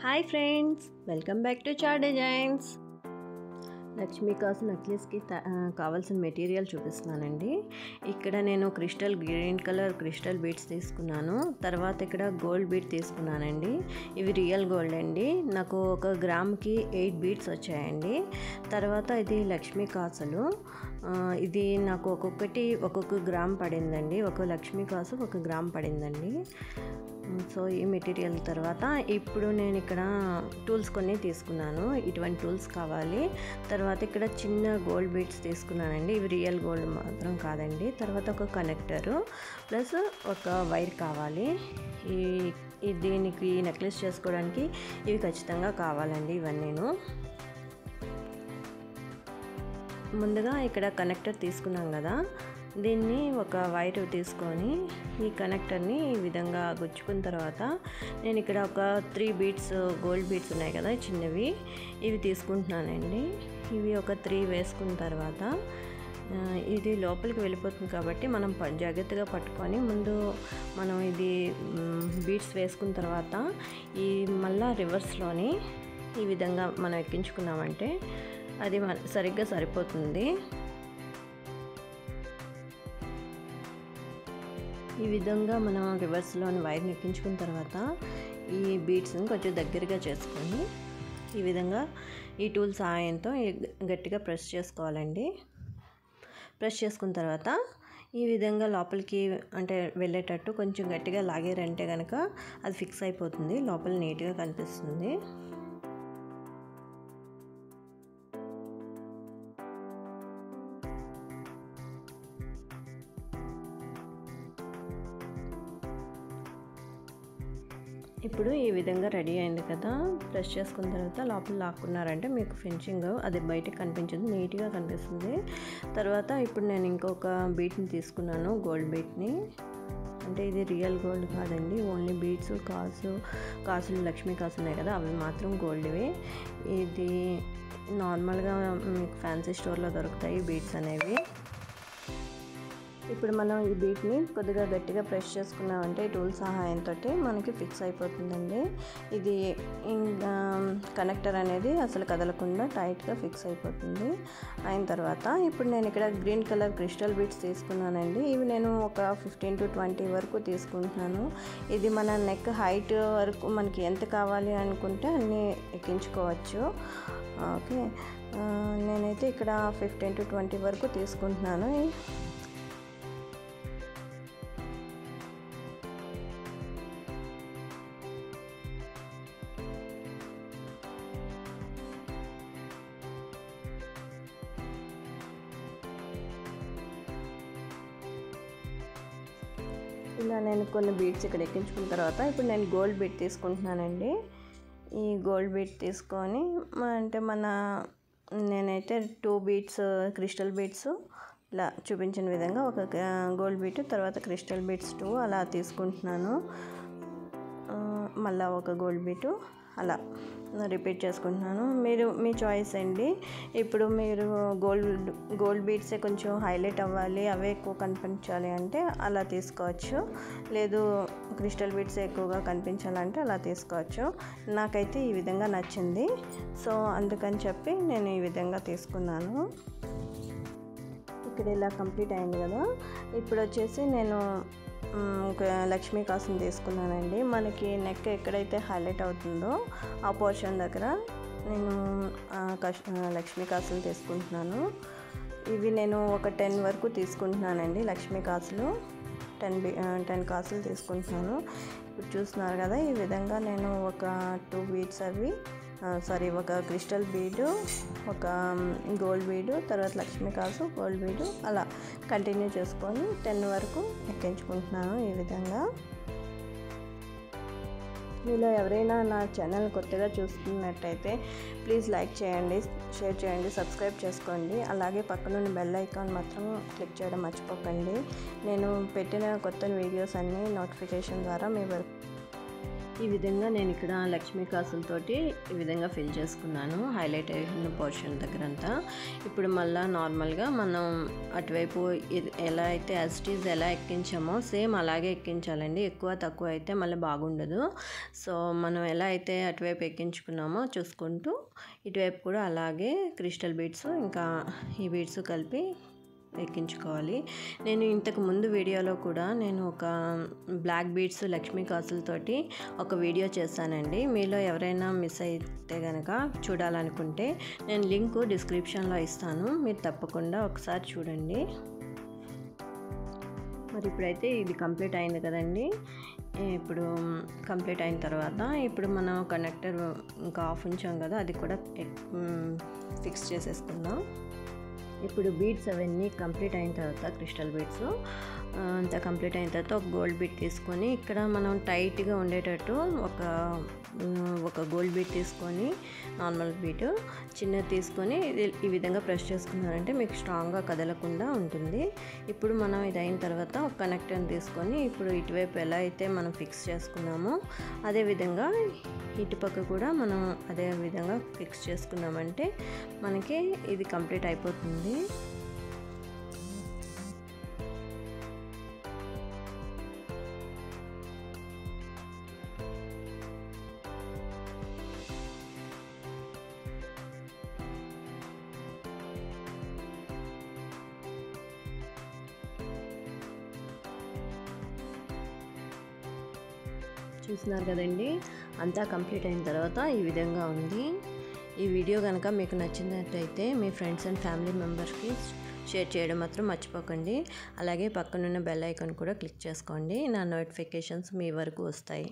Hi friends, welcome back to Char designs. Lakshmi కాసు నెక్లెస్కి కావాల్సిన మెటీరియల్ చూపిస్తున్నానండి. ఇక్కడ నేను గ్రీన్ కలర్ క్రిస్టల్ బీడ్స్ తీసుకున్నాను. తర్వాత ఇక్కడ గోల్డ్ బీడ్ తీసుకున్నానండి. ఇవి రియల్ గోల్డ్ అండి. నాకు 1 గ్రామ్కి 8 బీడ్స్ వచ్చాయండి. తర్వాత ఇది లక్ష్మీ కాసులు. ఇది నాకు ఒక్కొక్క గ్రామ్ పడిందండి. ఒక లక్ష్మీ కాసు 1 గ్రామ్ పడిందండి. సో ఈ మెటీరియల్ తర్వాత ఇప్పుడు నేను ఇక్కడ టూల్స్ కొన్ని తీసుకున్నాను. ఇటువంటి టూల్స్ కావాలి. తర్వాత ఇక్కడ చిన్న గోల్డ్ బీడ్స్ తీసుకున్నానండి. ఇవి రియల్ గోల్డ్ మాత్రం కాదండి. తర్వాత ఒక కనెక్టరు ప్లస్ ఒక వైర్ కావాలి. దీనికి నెక్లెస్ చేసుకోవడానికి ఇవి ఖచ్చితంగా కావాలండి. ఇవన్నీను ముందుగా ఇక్కడ కనెక్టర్ తీసుకున్నాం కదా, దీన్ని ఒక వైర్ తీసుకొని ఈ కనెక్టర్ని ఈ విధంగా గుచ్చుకున్న తర్వాత నేను ఇక్కడ ఒక 3 బీడ్స్ గోల్డ్ బీడ్స్ ఉన్నాయి కదా చిన్నవి, ఇవి తీసుకుంటున్నానండి. ఇవి ఒక 3 వేసుకున్న తర్వాత ఇది లోపలికి వెళ్ళిపోతుంది కాబట్టి మనం జాగ్రత్తగా పట్టుకొని ముందు మనం ఇది బీడ్స్ వేసుకున్న తర్వాత ఈ మళ్ళా రివర్స్లోని ఈ విధంగా మనం ఎక్కించుకున్నామంటే అది సరిగ్గా సరిపోతుంది. ఈ విధంగా మనం రివర్స్లోని వైర్ని ఎక్కించుకున్న తర్వాత ఈ బీడ్స్ని కొంచెం దగ్గరగా చేసుకొని ఈ విధంగా ఈ టూల్ సహాయంతో గట్టిగా ప్రెస్ చేసుకోవాలండి. ప్రెస్ చేసుకున్న తర్వాత ఈ విధంగా లోపలికి అంటే వెళ్ళేటట్టు కొంచెం గట్టిగా లాగారంటే కనుక అది ఫిక్స్ అయిపోతుంది, లోపల నీట్గా కనిపిస్తుంది. ఇప్పుడు ఈ విధంగా రెడీ అయింది కదా. ప్రెస్ చేసుకున్న తర్వాత లోపల లాక్కున్నారంటే మీకు ఫినిషింగ్ అది బయటకు కనిపించదు, నీట్గా కనిపిస్తుంది. తర్వాత ఇప్పుడు నేను ఇంకొక బీట్ని తీసుకున్నాను, గోల్డ్ బీట్ని. అంటే ఇది రియల్ గోల్డ్ కాదండి, ఓన్లీ బీడ్స్ కాసులు లక్ష్మీ కాసులు ఉన్నాయి కదా, అవి మాత్రం గోల్డ్వి. ఇది నార్మల్గా మీకు ఫ్యాన్సీ స్టోర్లో దొరుకుతాయి బీడ్స్ అనేవి. ఇప్పుడు మనం ఈ బీట్ని కొద్దిగా గట్టిగా ప్రెస్ చేసుకున్నామంటే టూల్ సహాయంతో మనకి ఫిక్స్ అయిపోతుందండి. ఇది కనెక్టర్ అనేది అసలు కదలకుండా టైట్గా ఫిక్స్ అయిపోతుంది. అయిన తర్వాత ఇప్పుడు నేను ఇక్కడ గ్రీన్ కలర్ క్రిస్టల్ బీడ్స్ తీసుకున్నానండి. ఇవి నేను ఒక 15 to 20 వరకు తీసుకుంటున్నాను. ఇది మన నెక్ హైట్ వరకు మనకి ఎంత కావాలి అనుకుంటే అన్నీ ఎక్కించుకోవచ్చు. ఓకే, నేనైతే ఇక్కడ 15 to 20 వరకు తీసుకుంటున్నాను. ఇలా నేను కొన్ని బీడ్స్ ఇక్కడ ఎక్కించుకున్న తర్వాత ఇప్పుడు నేను గోల్డ్ బీడ్ తీసుకుంటున్నానండి. ఈ గోల్డ్ బీడ్ తీసుకొని అంటే నేనైతే 2 బీడ్స్ క్రిస్టల్ బీడ్స్ ఇలా చూపించిన విధంగా ఒక గోల్డ్ బీడ్ తర్వాత క్రిస్టల్ బీడ్స్ 2 అలా తీసుకుంటున్నాను. మళ్ళీ ఒక గోల్డ్ బీడ్ అలా రిపీట్ చేసుకుంటున్నాను. మీ చాయిస్ అండి. ఇప్పుడు మీరు గోల్డ్ బీడ్సే కొంచెం హైలైట్ అవ్వాలి, అవే ఎక్కువ కనిపించాలి అంటే అలా తీసుకోవచ్చు. లేదు క్రిస్టల్ బీడ్స్ ఎక్కువగా కనిపించాలంటే అలా తీసుకోవచ్చు. నాకైతే ఈ విధంగా నచ్చింది, సో అందుకని చెప్పి నేను ఈ విధంగా తీసుకున్నాను. ఇక్కడ ఇలా కంప్లీట్ అయింది కదా. ఇప్పుడు వచ్చేసి నేను లక్ష్మీ కాసుని తీసుకున్నానండి. మనకి నెక్ ఎక్కడైతే హైలైట్ అవుతుందో ఆ పోర్షన్ దగ్గర నేను లక్ష్మీ కాసులు తీసుకుంటున్నాను. ఇవి నేను ఒక 10 వరకు తీసుకుంటున్నానండి. లక్ష్మీ కాసులు 10 కాసులు తీసుకుంటున్నాను. ఇప్పుడు చూస్తున్నారు కదా, ఈ విధంగా నేను ఒక 2 బీడ్స్ ఒక క్రిస్టల్ బీడు, ఒక గోల్డ్ బీడు, తర్వాత లక్ష్మీ కాసు, గోల్డ్ బీడు అలా కంటిన్యూ చేసుకొని 10 వరకు ఎక్కించుకుంటున్నాను. ఈ విధంగా మీలో ఎవరైనా నా ఛానల్ కొత్తగా చూస్తున్నట్టయితే ప్లీజ్ లైక్ చేయండి, షేర్ చేయండి, సబ్స్క్రైబ్ చేసుకోండి. అలాగే పక్కనున్న బెల్ ఐకాన్ మాత్రం క్లిక్ చేయడం మర్చిపోకండి. నేను పెట్టిన కొత్త వీడియోస్ అన్నీ నోటిఫికేషన్ ద్వారా మీ వరకు ఈ విధంగా నేను ఇక్కడ లక్ష్మీ కాసులతోటి ఈ విధంగా ఫిల్ చేసుకున్నాను హైలైట్ అయిన పోర్షన్ దగ్గరంతా. ఇప్పుడు మళ్ళీ నార్మల్గా మనం అటువైపు ఎలా అయితే యాస్టీజ్ ఎలా ఎక్కించామో సేమ్ అలాగే ఎక్కించాలండి. ఎక్కువ తక్కువ అయితే మళ్ళీ బాగుండదు. సో మనం ఎలా అయితే అటువైపు ఎక్కించుకున్నామో చూసుకుంటూ ఇటువైపు కూడా అలాగే క్రిస్టల్ బీడ్స్ ఇంకా ఈ బీడ్స్ కలిపి ఎక్కించుకోవాలి. నేను ఇంతకు ముందు వీడియోలో కూడా నేను ఒక బ్లాక్ బీడ్స్ లక్ష్మీ కాసులతోటి ఒక వీడియో చేశానండి. మీలో ఎవరైనా మిస్ అయితే కనుక చూడాలనుకుంటే నేను లింక్ డిస్క్రిప్షన్లో ఇస్తాను, మీరు తప్పకుండా ఒకసారి చూడండి. మరి ఇప్పుడైతే ఇది కంప్లీట్ అయింది కదండి. ఇప్పుడు కంప్లీట్ అయిన తర్వాత ఇప్పుడు మనం కనెక్టర్ ఇంకా ఆఫ్ ఉంచాం కదా, అది కూడా ఫిక్స్ చేసేసుకుందాం. ఇప్పుడు బీడ్స్ అవన్నీ కంప్లీట్ అయిన తర్వాత క్రిస్టల్ బీడ్స్ అంతా కంప్లీట్ అయిన తర్వాత ఒక గోల్డ్ బీడ్ తీసుకొని ఇక్కడ మనం టైట్గా ఉండేటట్టు ఒక గోల్డ్ బీడ్ తీసుకొని నార్మల్ బీడ్ చిన్నది తీసుకొని ఈ విధంగా ప్రెస్ చేసుకున్నారంటే మీకు స్ట్రాంగ్గా కదలకుండా ఉంటుంది. ఇప్పుడు మనం ఇది అయిన తర్వాత ఒక కనెక్టర్ని తీసుకొని ఇప్పుడు ఇటువైపు ఎలా అయితే మనం ఫిక్స్ చేసుకున్నామో అదేవిధంగా ఇటుపక్క కూడా మనం అదే విధంగా ఫిక్స్ చేసుకున్నామంటే మనకి ఇది కంప్లీట్ అయిపోతుంది. చూస్తున్నారు కదండి, అంతా కంప్లీట్ అయిన తర్వాత ఈ విధంగా ఉంది. ఈ వీడియో కనుక మీకు నచ్చినట్టయితే మీ ఫ్రెండ్స్ అండ్ ఫ్యామిలీ మెంబర్స్కి షేర్ చేయడం మాత్రం మర్చిపోకండి. అలాగే పక్కనున్న బెల్ ఐకాన్ కూడా క్లిక్ చేసుకోండి, నా నోటిఫికేషన్స్ మీ వరకు వస్తాయి.